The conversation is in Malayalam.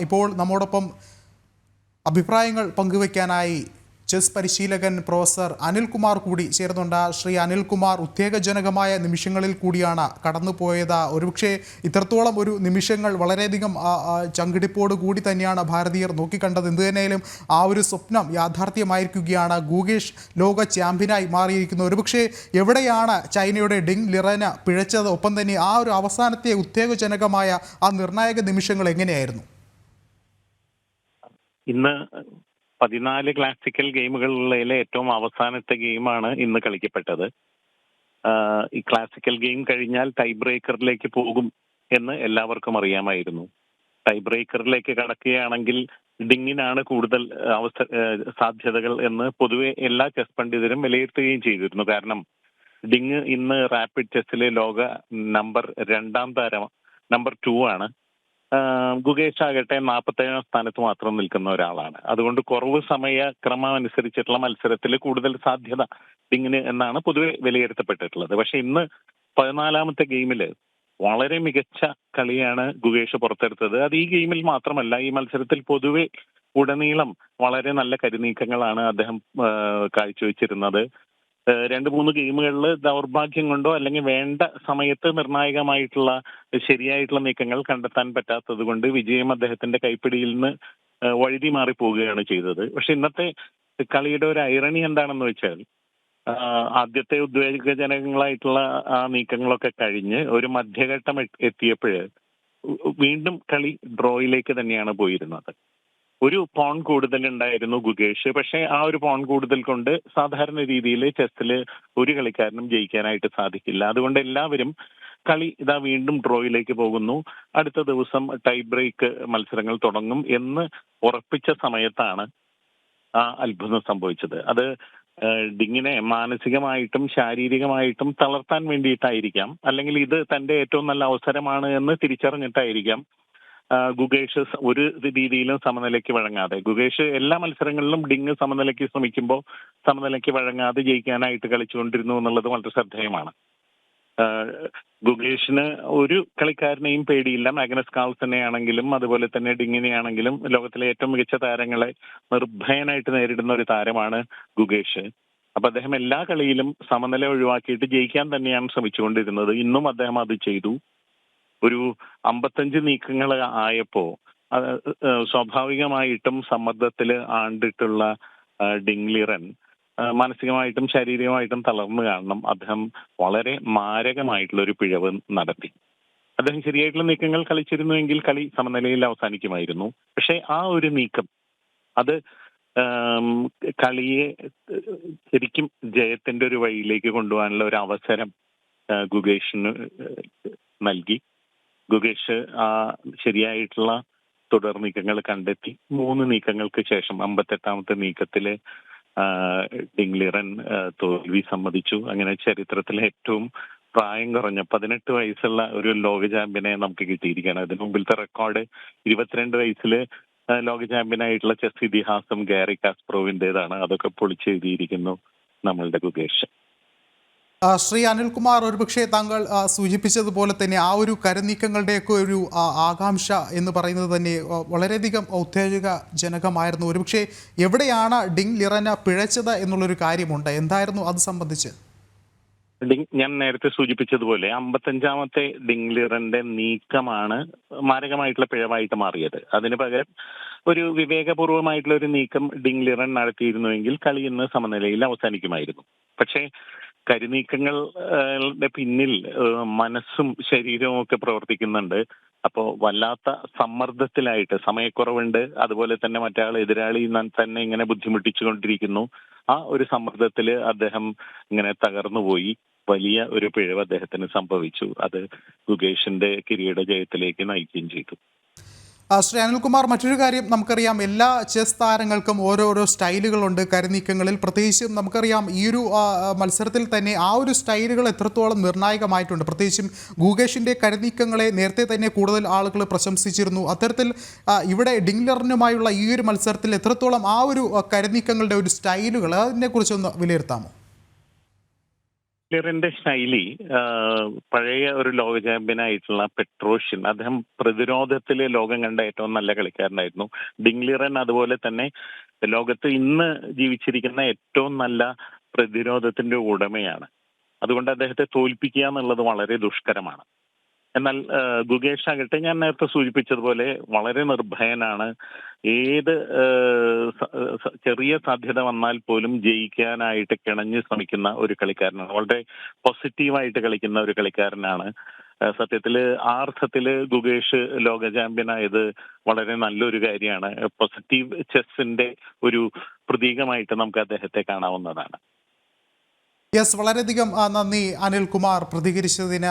ഇപ്പോൾ നമ്മോടൊപ്പം അഭിപ്രായങ്ങൾ പങ്കുവയ്ക്കാനായി ചെസ് പരിശീലകൻ പ്രൊഫസർ അനിൽകുമാർ കൂടി ചേർന്നുണ്ട്. ശ്രീ അനിൽകുമാർ, ഉത്തേജനകമായ നിമിഷങ്ങളിൽ കൂടിയാണ് കടന്നുപോയത്. ഒരുപക്ഷെ ഇത്രത്തോളം ഒരു നിമിഷങ്ങൾ വളരെയധികം ചങ്കിടിപ്പോട് കൂടി തന്നെയാണ് ഭാരതീയർ നോക്കിക്കണ്ടത്. എന്തു തന്നെയായാലും ആ ഒരു സ്വപ്നം യാഥാർത്ഥ്യമായിരിക്കുകയാണ്. ഗുകേഷ് ലോക ചാമ്പ്യനായി മാറിയിരിക്കുന്നു. ഒരുപക്ഷെ എവിടെയാണ് ചൈനയുടെ ഡിങ് ലിറന് പിഴച്ചത്? ഒപ്പം തന്നെ ആ ഒരു അവസാനത്തെ ഉത്തേജനകമായ ആ നിർണായക നിമിഷങ്ങൾ എങ്ങനെയായിരുന്നു? ഇന്ന് 14 ക്ലാസിക്കൽ ഗെയിമുകളിലെ ഏറ്റവും അവസാനത്തെ ഗെയിമാണ് ഇന്ന് കളിക്കപ്പെട്ടത്. ഈ ക്ലാസിക്കൽ ഗെയിം കഴിഞ്ഞാൽ ടൈ ബ്രേക്കറിലേക്ക് പോകും എന്ന് എല്ലാവർക്കും അറിയാമായിരുന്നു. ടൈ ബ്രേക്കറിലേക്ക് കടക്കുകയാണെങ്കിൽ ഡിങ്ങിനാണ് കൂടുതൽ സാധ്യതകൾ എന്ന് പൊതുവെ എല്ലാ ചെസ് പണ്ഡിതരും വിലയിരുത്തുകയും ചെയ്തിരുന്നു. കാരണം ഡിങ് ഇന്ന് റാപ്പിഡ് ചെസ്സിലെ ലോക രണ്ടാം താരം, നമ്പർ 2 ആണ്. ഗുകേഷ് ആകട്ടെ 47ാം സ്ഥാനത്ത് മാത്രം നിൽക്കുന്ന ഒരാളാണ്. അതുകൊണ്ട് കുറവ് സമയക്രമം അനുസരിച്ചിട്ടുള്ള മത്സരത്തിൽ കൂടുതൽ സാധ്യത ഡിങ്ങിന് എന്നാണ് പൊതുവെ വിലയിരുത്തപ്പെട്ടിട്ടുള്ളത്. പക്ഷെ ഇന്ന് 14ാമത്തെ ഗെയിമിൽ വളരെ മികച്ച കളിയാണ് ഗുകേഷ് പുറത്തെടുത്തത്. അത് ഈ ഗെയിമിൽ മാത്രമല്ല, ഈ മത്സരത്തിൽ പൊതുവെ ഉടനീളം വളരെ നല്ല കരുനീക്കങ്ങളാണ് അദ്ദേഹം കാഴ്ചവെച്ചിരുന്നത്. 2-3 ഗെയിമുകളിൽ ദൗർഭാഗ്യം കൊണ്ടോ അല്ലെങ്കിൽ വേണ്ട സമയത്ത് നിർണായകമായിട്ടുള്ള ശരിയായിട്ടുള്ള നീക്കങ്ങൾ കണ്ടെത്താൻ പറ്റാത്തത് കൊണ്ട് വിജയം അദ്ദേഹത്തിന്റെ കൈപ്പിടിയിൽ നിന്ന് വഴുതി മാറി പോവുകയാണ് ചെയ്തത്. പക്ഷെ ഇന്നത്തെ കളിയുടെ ഒരു ഐറണി എന്താണെന്ന് വെച്ചാൽ, ആദ്യത്തെ ഉദ്വേഗജനകങ്ങളായിട്ടുള്ള ആ നീക്കങ്ങളൊക്കെ കഴിഞ്ഞ് ഒരു മധ്യഘട്ടം എത്തിയപ്പോൾ വീണ്ടും കളി ഡ്രോയിലേക്ക് തന്നെയാണ് പോയിരുന്നത്. ഒരു പോൺ കൂടുതൽ ഉണ്ടായിരുന്നു ഗുകേഷ്. പക്ഷെ ആ ഒരു പോൺ കൂടുതൽ കൊണ്ട് സാധാരണ രീതിയിൽ ചെസ്സിൽ ഒരു കളിക്കാരനും ജയിക്കാനായിട്ട് സാധിക്കില്ല. അതുകൊണ്ട് എല്ലാവരും കളി ഇതാ വീണ്ടും ഡ്രോയിലേക്ക് പോകുന്നു, അടുത്ത ദിവസം ടൈ ബ്രേക്ക് മത്സരങ്ങൾ തുടങ്ങും എന്ന് ഉറപ്പിച്ച സമയത്താണ് ആ അത്ഭുതം സംഭവിച്ചത്. അത് ഡിങ്ങിനെ മാനസികമായിട്ടും ശാരീരികമായിട്ടും തളർത്താൻ വേണ്ടിയിട്ടായിരിക്കാം, അല്ലെങ്കിൽ ഇത് തന്റെ ഏറ്റവും നല്ല അവസരമാണ് എന്ന് തിരിച്ചറിഞ്ഞിട്ടായിരിക്കാം ഗുകേഷ് ഒരു രീതിയിലും സമനിലയ്ക്ക് വഴങ്ങാതെ. ഗുകേഷ് എല്ലാ മത്സരങ്ങളിലും ഡിങ് സമനിലയ്ക്ക് ശ്രമിക്കുമ്പോൾ സമനിലയ്ക്ക് വഴങ്ങാതെ ജയിക്കാനായിട്ട് കളിച്ചുകൊണ്ടിരുന്നു എന്നുള്ളത് വളരെ ശ്രദ്ധേയമാണ്. ഗുകേഷിന് ഒരു കളിക്കാരനെയും പേടിയില്ല. മാഗ്നസ് കാൾസനെ ആണെങ്കിലും അതുപോലെ തന്നെ ഡിങ്ങിനെ ആണെങ്കിലും ലോകത്തിലെ ഏറ്റവും മികച്ച താരങ്ങളെ നിർഭയനായിട്ട് നേരിടുന്ന ഒരു താരമാണ് ഗുകേഷ്. അപ്പൊ അദ്ദേഹം എല്ലാ കളിയിലും സമനില ഒഴിവാക്കിയിട്ട് ജയിക്കാൻ തന്നെയാണ് ശ്രമിച്ചുകൊണ്ടിരുന്നത്. ഇന്നും അദ്ദേഹം അത് ചെയ്തു. ഒരു 55 നീക്കങ്ങൾ ആയപ്പോ സ്വാഭാവികമായിട്ടും സമ്മർദ്ദത്തിൽ ആണ്ടിട്ടുള്ള ഡിങ് ലിറൻ മാനസികമായിട്ടും ശാരീരികമായിട്ടും തളർന്നു കാണണം. അദ്ദേഹം വളരെ മാരകമായിട്ടുള്ള ഒരു പിഴവ് നടത്തി. അദ്ദേഹം ശരിയായിട്ടുള്ള നീക്കങ്ങൾ കളിച്ചിരുന്നുവെങ്കിൽ കളി സമനിലയിൽ അവസാനിക്കുമായിരുന്നു. പക്ഷെ ആ ഒരു നീക്കം അത് കളിയെ ശരിക്കും ജയത്തിന്റെ ഒരു വഴിയിലേക്ക് കൊണ്ടുപോകാനുള്ള ഒരു അവസരം ഗുകേഷിന് നൽകി. ഗുകേഷ് ആ ശരിയായിട്ടുള്ള തുടർ നീക്കങ്ങൾ കണ്ടെത്തി. 3 നീക്കങ്ങൾക്ക് ശേഷം 58ാമത്തെ നീക്കത്തില് ഡിങ് ലിറൻ തോൽവി സമ്മതിച്ചു. അങ്ങനെ ചരിത്രത്തിലെ ഏറ്റവും പ്രായം കുറഞ്ഞ 18 വയസ്സുള്ള ഒരു ലോക ചാമ്പ്യനെ നമുക്ക് കിട്ടിയിരിക്കുകയാണ്. അതിന് മുമ്പിലത്തെ റെക്കോർഡ് 22 വയസ്സിൽ ലോക ചാമ്പ്യനായിട്ടുള്ള ചെസ് ഇതിഹാസം ഗാരി കാസ്പറോവിന്റേതാണ്. അതൊക്കെ പൊളിച്ചെഴുതിയിരിക്കുന്നു നമ്മളുടെ ഗുകേഷ്. ശ്രീ അനിൽകുമാർ, ഒരുപക്ഷെ താങ്കൾ സൂചിപ്പിച്ചതുപോലെ തന്നെ ആ ഒരു കരുനീക്കങ്ങളുടെയൊക്കെ ഒരു ആകാംക്ഷ എന്ന് പറയുന്നത് തന്നെ വളരെയധികം ഉത്തേജകജനകമായിരുന്നു. ഒരുപക്ഷെ എവിടെയാണ് ഡിങ് ലിറന് പിഴച്ചത് എന്നുള്ളൊരു കാര്യമുണ്ട്. എന്തായിരുന്നു അത് സംബന്ധിച്ച്? ഞാൻ നേരത്തെ സൂചിപ്പിച്ചതുപോലെ 55ാമത്തെ ഡിങ് ലിറന്റെ നീക്കമാണ് മാരകമായിട്ടുള്ള പിഴവായിട്ട് മാറിയത്. അതിന് പകരം ഒരു വിവേകപൂർവമായിട്ടുള്ള ഒരു നീക്കം ഡിങ് ലിറൻ നടത്തിയിരുന്നുവെങ്കിൽ കളി ഇന്ന് സമനിലയിൽ അവസാനിക്കുമായിരുന്നു. പക്ഷേ കരുനീക്കങ്ങളുടെ പിന്നിൽ മനസ്സും ശരീരവും ഒക്കെ പ്രവർത്തിക്കുന്നുണ്ട്. അപ്പോൾ വല്ലാത്ത സമ്മർദ്ദത്തിലായിട്ട്, സമയക്കുറവുണ്ട്, അതുപോലെ തന്നെ എതിരാളി തന്നെ ഇങ്ങനെ ബുദ്ധിമുട്ടിച്ചുകൊണ്ടിരിക്കുന്നു. ആ ഒരു സമ്മർദ്ദത്തിൽ അദ്ദേഹം ഇങ്ങനെ തകർന്നുപോയി. വലിയ ഒരു പിഴവ് അദ്ദേഹത്തിന് സംഭവിച്ചു. അത് ഗുകേഷിന്റെ കിരീട ജയത്തിലേക്ക് നയിക്കുകയും ചെയ്തു. ശ്രീ അനിൽകുമാർ, മറ്റൊരു കാര്യം നമുക്കറിയാം, എല്ലാ ചെസ് താരങ്ങൾക്കും ഓരോരോ സ്റ്റൈലുകളുണ്ട് കരുനീക്കങ്ങളിൽ. പ്രത്യേകിച്ചും നമുക്കറിയാം ഈ ഒരു മത്സരത്തിൽ തന്നെ ആ ഒരു സ്റ്റൈലുകൾ എത്രത്തോളം നിർണായകമായിട്ടുണ്ട്. പ്രത്യേകിച്ചും ഗുകേഷിൻ്റെ കരുനീക്കങ്ങളെ നേരത്തെ തന്നെ കൂടുതൽ ആളുകൾ പ്രശംസിച്ചിരുന്നു. അത്തരത്തിൽ ഇവിടെ ഡിങ് ലിറനുമായുള്ള ഈ ഒരു മത്സരത്തിൽ എത്രത്തോളം ആ ഒരു കരുനീക്കങ്ങളുടെ ഒരു സ്റ്റൈലുകൾ, അതിനെക്കുറിച്ചൊന്ന് വിലയിരുത്താമോ? ലിറിന്റെ ശൈലി പഴയ ഒരു ലോക ചാമ്പ്യനായിട്ടുള്ള പെട്രോഷ്യൻ, അദ്ദേഹം പ്രതിരോധത്തിൽ ലോകം കണ്ട ഏറ്റവും നല്ല കളിക്കാരനായിരുന്നു. ഡിംഗ്ലിറൻ അതുപോലെ തന്നെ ലോകത്ത് ഇന്ന് ജീവിച്ചിരിക്കുന്ന ഏറ്റവും നല്ല പ്രതിരോധത്തിന്റെ ഉടമയാണ്. അതുകൊണ്ട് അദ്ദേഹത്തെ തോൽപ്പിക്കുക എന്നുള്ളത് വളരെ ദുഷ്കരമാണ്. എന്നാൽ ഗുകേഷ് ആകട്ടെ, ഞാൻ നേരത്തെ സൂചിപ്പിച്ചതുപോലെ വളരെ നിർഭയനാണ്. ഏത് ചെറിയ സാധ്യത വന്നാൽ പോലും ജയിക്കാനായിട്ട് കിണഞ്ഞ് ശ്രമിക്കുന്ന ഒരു കളിക്കാരനാണ്. വളരെ പോസിറ്റീവായിട്ട് കളിക്കുന്ന ഒരു കളിക്കാരനാണ്. സത്യത്തില് ആ അർത്ഥത്തില് ഗുകേഷ് ലോക ചാമ്പ്യനായത് വളരെ നല്ലൊരു കാര്യമാണ്. പോസിറ്റീവ് ചെസ്സിന്റെ ഒരു പ്രതീകമായിട്ട് നമുക്ക് അദ്ദേഹത്തെ കാണാവുന്നതാണ്. യെസ്, വളരെയധികം നന്ദി അനിൽകുമാർ പ്രതികരിച്ചതിന്.